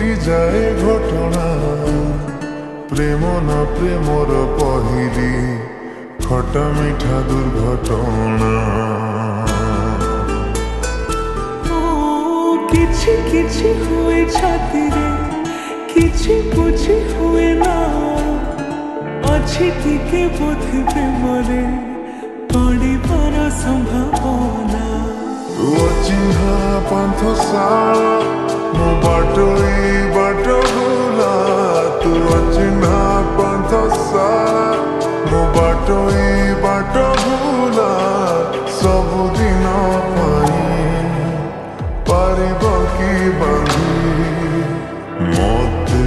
घटी जाए घटना प्रेम न प्रेमर पहिली खटा मिठा दुर्घटना किछि किछि हुए छाती रे किछि बुझी हुए ना अच्छी टिके बोधे प्रेमरे पड़िबार संभावना तू अचिन्हा पंथशाला मो बाटोई बाट भूला तू अचिन्हा पंथशाला मो बाटोई बाट भूला सबुदिन पारिब कि बांधी मते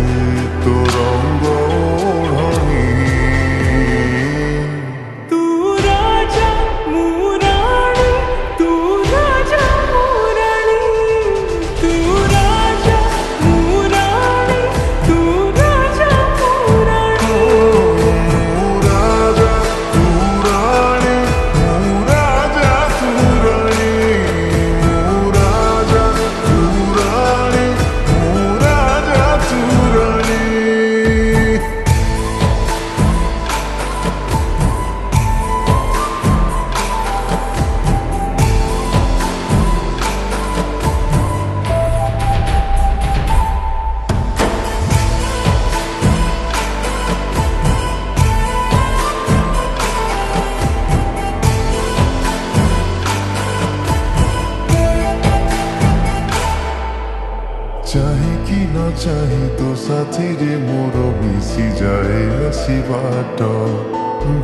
तो रंग ओढ़नी तू राजा मुरारी तू राजा मुरारी तू राजा मुरारी तू राजा मुरारी राजा तू रानी राजा तू रानी राजा तू रानी राजा तू रानी चाहे कि न चाहे तो साथी रे मोर मिसी जाए आसी बाट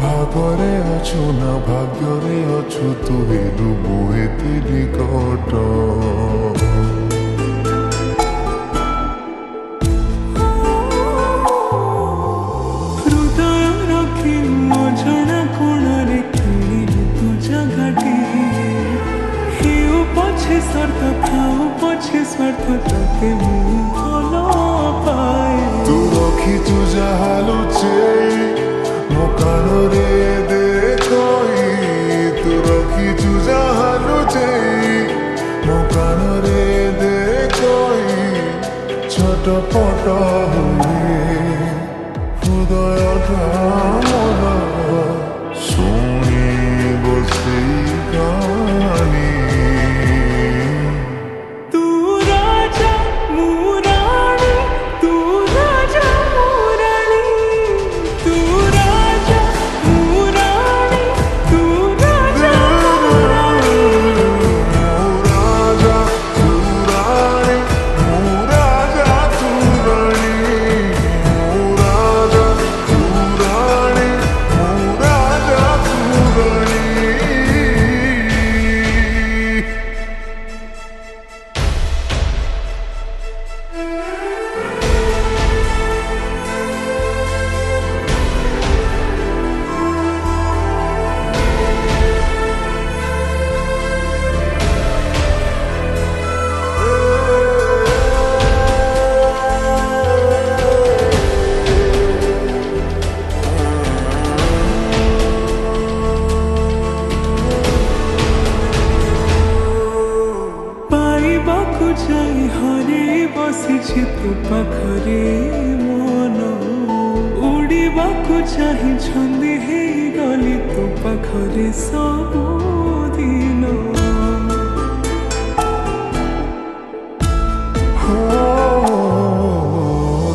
भागरे अछु ना भाग्यरे अछु तू हेरु मोहे तेरी कट हृदय रखी मझणा कोणरे किणिलु तू जगाटी हेउ पछे स्वार्थ खाऊ पछे स्वार्थ तते मु भल पाए तू रखी तू जालु मो कानरे देखई तू रखी तू जालु मो कानरे देखई छटपट हुए हृदयटा मोर शुणी बसे गानी तू राजा मुरारी तू राजा मुरारी तू राजा मुरारी तू राजा मुरारी राजा तू रानी राजा तू रानी राजा तू रानी राजा तू रानी पाइबाकु जाई हरे बसिछि तू पाखरे मन उड़िबाकु चाहि छंदी हेई गली तू पाखरे सबु दिन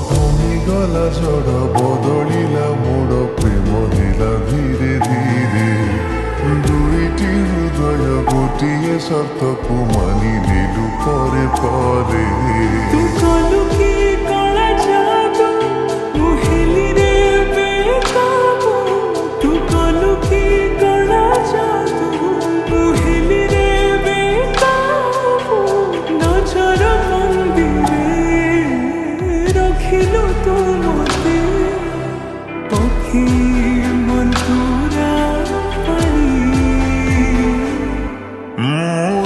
धमी गला झड़ बदलिला मोर प्रेम हिला धीरे धीरे दुईटी हृदय गोटिए शर्तकु मानि नेलु परे परे तू कलु की कला जादू मुहेली रे बेकाबू तू कलु की कला जादू मुहेली रे बेकाबू नजर मंदिरे रखिलु तू मते पखी मंतुरा पानी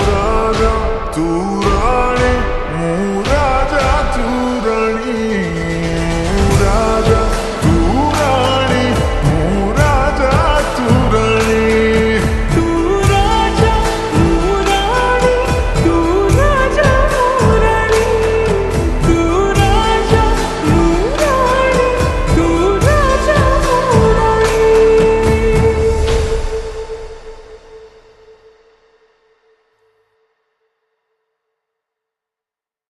राजा तू